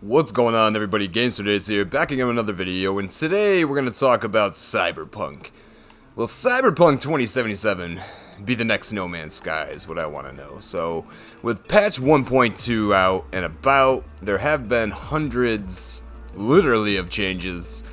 What's going on, everybody? GamesterDays here, back again with another video, and today we're going to talk about Cyberpunk. Will Cyberpunk 2077 be the next No Man's Sky is what I want to know. So, with patch 1.2 out and about, there have been hundreds, literally, of changes.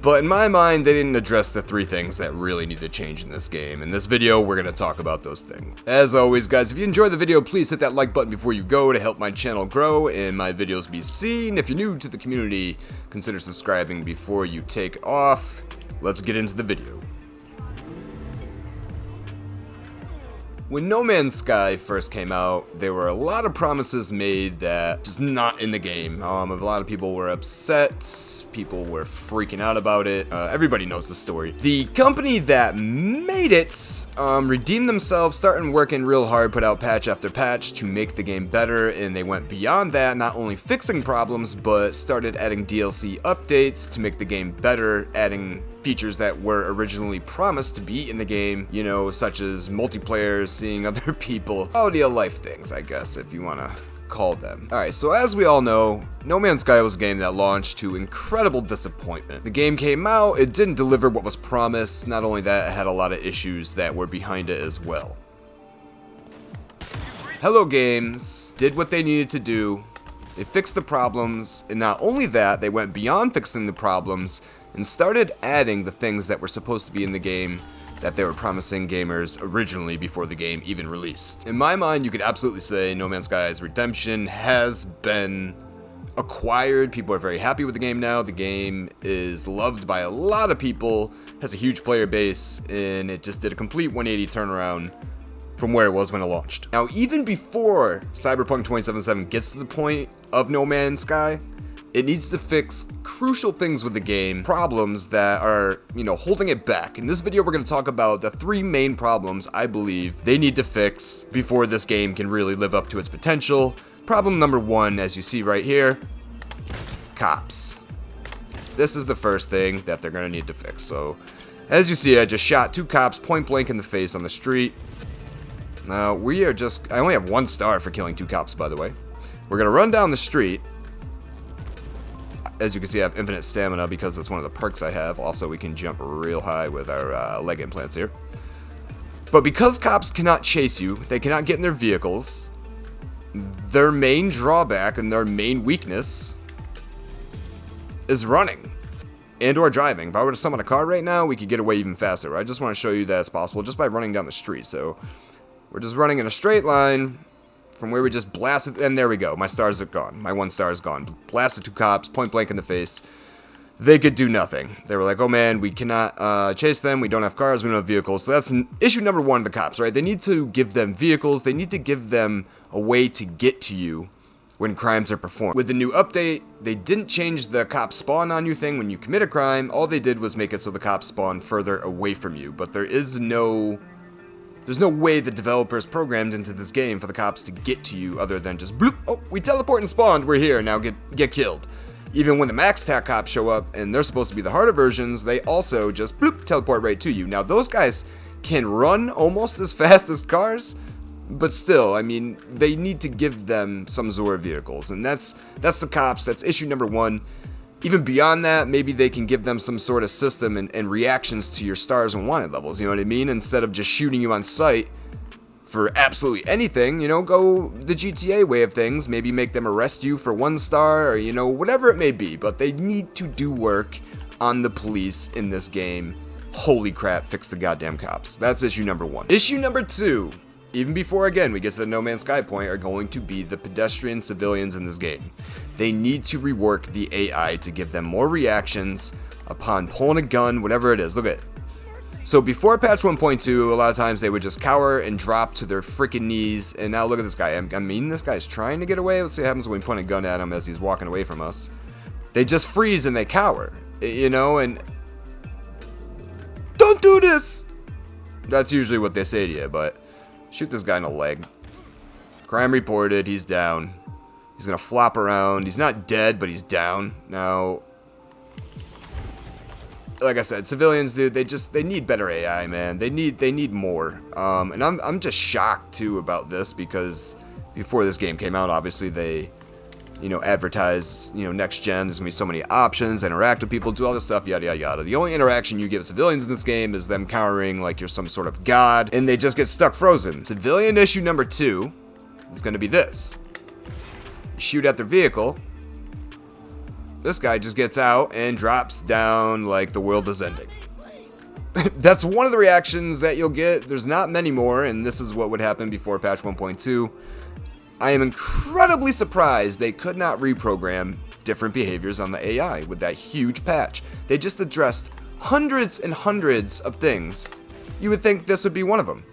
But in my mind, they didn't address the three things that really need to change in this game. In this video, we're going to talk about those things. As always, guys, if you enjoyed the video, please hit that like button before you go to help my channel grow and my videos be seen. If you're new to the community, consider subscribing before you take off. Let's get into the video. When No Man's Sky first came out, there were a lot of promises made that just not in the game. A lot of people were upset, people were freaking out about it. Everybody knows the story. The company that made it redeemed themselves, started working real hard, put out patch after patch to make the game better, and they went beyond that, not only fixing problems, but started adding DLC updates to make the game better, adding features that were originally promised to be in the game, you know, such as multiplayer, seeing other people, quality of life things, I guess, if you want to call them. Alright, so as we all know, No Man's Sky was a game that launched to incredible disappointment. The game came out, it didn't deliver what was promised, not only that, it had a lot of issues that were behind it as well. Hello Games did what they needed to do, they fixed the problems, and not only that, they went beyond fixing the problems, and started adding the things that were supposed to be in the game that they were promising gamers originally before the game even released. In my mind, you could absolutely say No Man's Sky's redemption has been acquired. People are very happy with the game now. The game is loved by a lot of people, has a huge player base, and it just did a complete 180 turnaround from where it was when it launched. Now, even before Cyberpunk 2077 gets to the point of No Man's Sky, it needs to fix crucial things with the game, problems that are, holding it back. In this video, we're going to talk about the three main problems I believe they need to fix before this game can really live up to its potential. Problem number one, as you see right here, cops. This is the first thing that they're going to need to fix. So, as you see, I just shot two cops point blank in the face on the street. Now, I only have 1 star for killing 2 cops, by the way. We're going to run down the street. As you can see, I have infinite stamina because that's one of the perks I have. Also, we can jump real high with our leg implants here. But because cops cannot chase you, they cannot get in their vehicles, their main drawback and their main weakness is running and or driving. If I were to summon a car right now, we could get away even faster. I just want to show you that it's possible just by running down the street. So we're just running in a straight line from where we just blasted, and there we go. My stars are gone. My 1 star is gone. Blasted 2 cops, point blank in the face. They could do nothing. They were like, oh man, we cannot chase them. We don't have cars. We don't have vehicles. So that's issue number 1 of the cops, right? They need to give them vehicles. They need to give them a way to get to you when crimes are performed. With the new update, they didn't change the cop spawn on you thing when you commit a crime. All they did was make it so the cops spawn further away from you. But there's no way the developers programmed into this game for the cops to get to you other than just bloop, oh, we teleport and spawned, we're here, now get killed. Even when the max attack cops show up, and they're supposed to be the harder versions, they also just bloop, teleport right to you. Now those guys can run almost as fast as cars, but still, I mean, they need to give them some Zora vehicles, and that's the cops, that's issue number 1. Even beyond that, maybe they can give them some sort of system and reactions to your stars and wanted levels, you know what I mean? Instead of just shooting you on sight for absolutely anything, go the GTA way of things. Maybe make them arrest you for 1 star or, whatever it may be. But they need to do work on the police in this game. Holy crap, fix the goddamn cops. That's issue number 1. Issue number 2. Even before, again, we get to the No Man's Sky point, are going to be the pedestrian civilians in this game. They need to rework the AI to give them more reactions upon pulling a gun, whatever it is. Look at it. So before patch 1.2, a lot of times they would just cower and drop to their freaking knees. And now look at this guy. I mean, this guy's trying to get away. Let's see what happens when we point a gun at him as he's walking away from us. They just freeze and they cower, and don't do this! That's usually what they say to you, but shoot this guy in the leg. Crime reported, he's down. He's gonna flop around. He's not dead, but he's down. Now, like I said, civilians, dude, they need better AI, man. They need more. And I'm just shocked too about this because before this game came out, obviously they advertise, next gen. There's gonna be so many options, interact with people, do all this stuff, yada yada yada. The only interaction you give civilians in this game is them cowering like you're some sort of god, and they just get stuck frozen. Civilian issue number 2 is gonna be this. You shoot at their vehicle. This guy just gets out and drops down like the world is ending. That's one of the reactions that you'll get. There's not many more, and this is what would happen before patch 1.2. I am incredibly surprised they could not reprogram different behaviors on the AI with that huge patch. They just addressed hundreds and hundreds of things. You would think this would be one of them.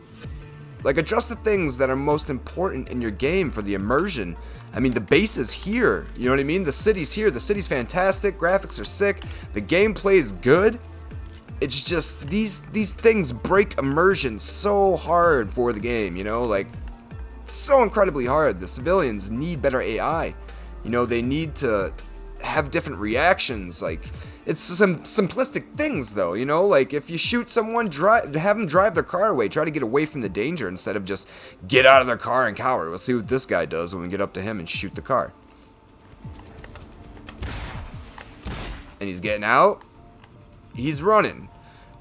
Like, address the things that are most important in your game for the immersion. I mean, the base is here. You know what I mean? The city's here. The city's fantastic. Graphics are sick. The gameplay is good. It's just these things break immersion so hard for the game, like so incredibly hard. The civilians need better AI. They need to have different reactions. Like, it's some simplistic things though, like if you shoot someone, have them drive their car away, try to get away from the danger instead of just get out of their car and cower. We'll see what this guy does when we get up to him and shoot the car. And he's getting out. He's running.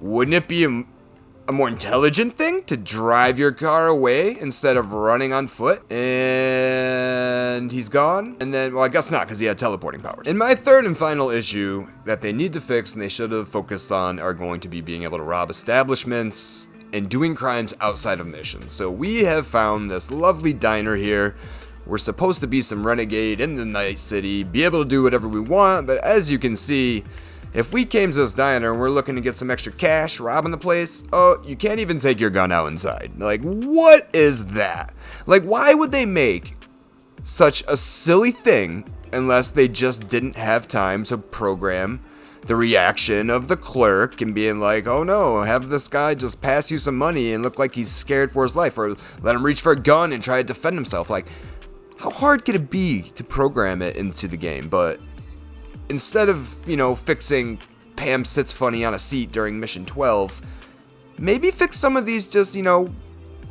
Wouldn't it be a more intelligent thing to drive your car away instead of running on foot? And he's gone. And then, well, I guess not, because he had teleporting powers. And my third and final issue that they need to fix and they should have focused on are going to be being able to rob establishments and doing crimes outside of missions. So we have found this lovely diner here. We're supposed to be some renegade in the night city, be able to do whatever we want, but as you can see, if we came to this diner and we're looking to get some extra cash, robbing the place, oh, you can't even take your gun out inside. Like, what is that? Like, why would they make such a silly thing unless they just didn't have time to program the reaction of the clerk and being like, oh no, have this guy just pass you some money and look like he's scared for his life, or let him reach for a gun and try to defend himself. Like, how hard could it be to program it into the game? But instead of, fixing Pam sits funny on a seat during mission 12, maybe fix some of these just,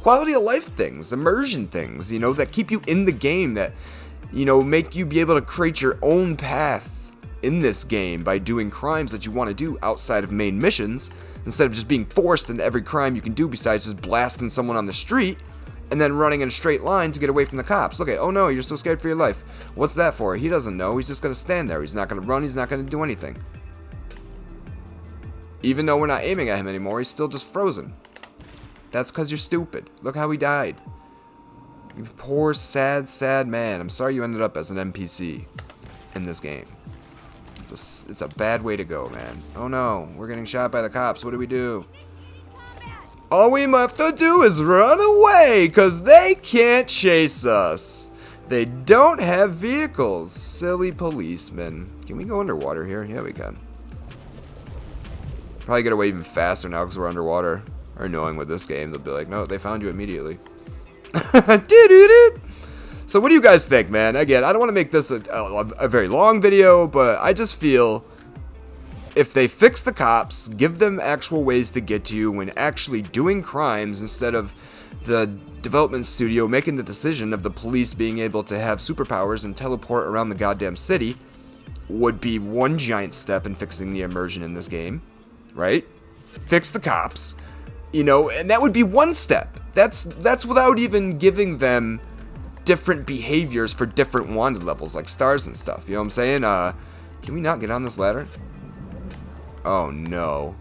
quality of life things, immersion things, that keep you in the game, that, make you be able to create your own path in this game by doing crimes that you want to do outside of main missions, instead of just being forced into every crime you can do besides just blasting someone on the street and then running in a straight line to get away from the cops. Okay, oh no, you're so scared for your life. What's that for? He doesn't know. He's just going to stand there. He's not going to run. He's not going to do anything. Even though we're not aiming at him anymore, he's still just frozen. That's because you're stupid. Look how he died. You poor, sad, sad man. I'm sorry you ended up as an NPC in this game. It's a bad way to go, man. Oh no, we're getting shot by the cops. What do we do? All we have to do is run away, because they can't chase us. They don't have vehicles. Silly policemen. Can we go underwater here? Yeah, we can. Probably get away even faster now because we're underwater. Or knowing with this game, they'll be like, no, they found you immediately. So what do you guys think, man? Again, I don't want to make this a very long video, but I just feel if they fix the cops, give them actual ways to get to you when actually doing crimes, instead of the development studio making the decision of the police being able to have superpowers and teleport around the goddamn city, would be one giant step in fixing the immersion in this game, right? Fix the cops, and that would be one step. That's without even giving them different behaviors for different wanted levels, like stars and stuff. You know what I'm saying? Can we not get on this ladder? Oh no.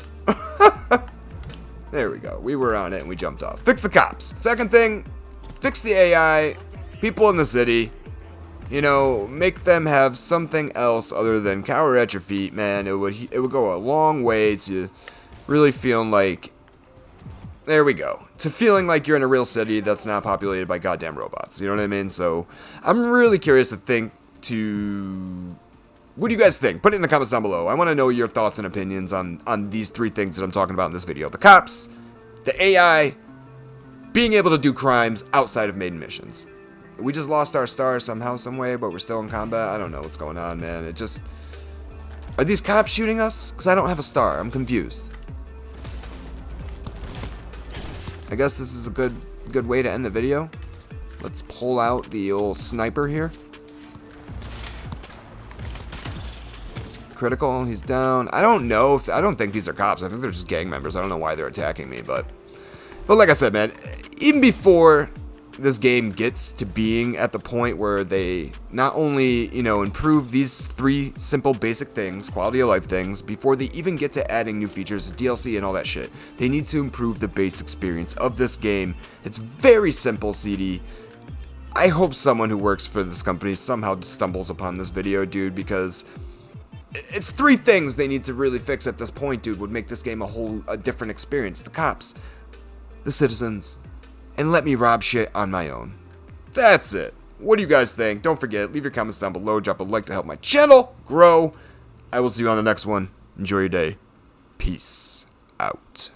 There we go. We were on it and we jumped off. Fix the cops. Second thing, fix the AI. People in the city. Make them have something else other than cower at your feet, man. It would go a long way to really feeling like, there we go, to feeling like you're in a real city that's not populated by goddamn robots. You know what I mean? So I'm really curious to what do you guys think? Put it in the comments down below. I want to know your thoughts and opinions on these three things that I'm talking about in this video. The cops, the AI, being able to do crimes outside of main missions. We just lost our star somehow, some way, but we're still in combat. I don't know what's going on, man. It just... Are these cops shooting us? Because I don't have a star. I'm confused. I guess this is a good way to end the video. Let's pull out the old sniper here. critical. He's down. I don't know if I don't think these are cops. I think they're just gang members. I don't know why they're attacking me, but like I said, man, even before this game gets to being at the point where they not only, improve these 3 simple basic things, quality of life things, before they even get to adding new features, DLC and all that shit, they need to improve the base experience of this game. It's very simple, CD. I hope someone who works for this company somehow stumbles upon this video, dude, because it's 3 things they need to really fix at this point, dude, would make this game a different experience. The cops, the citizens, and let me rob shit on my own. That's it. What do you guys think? Don't forget, leave your comments down below, drop a like to help my channel grow. I will see you on the next one. Enjoy your day. Peace out.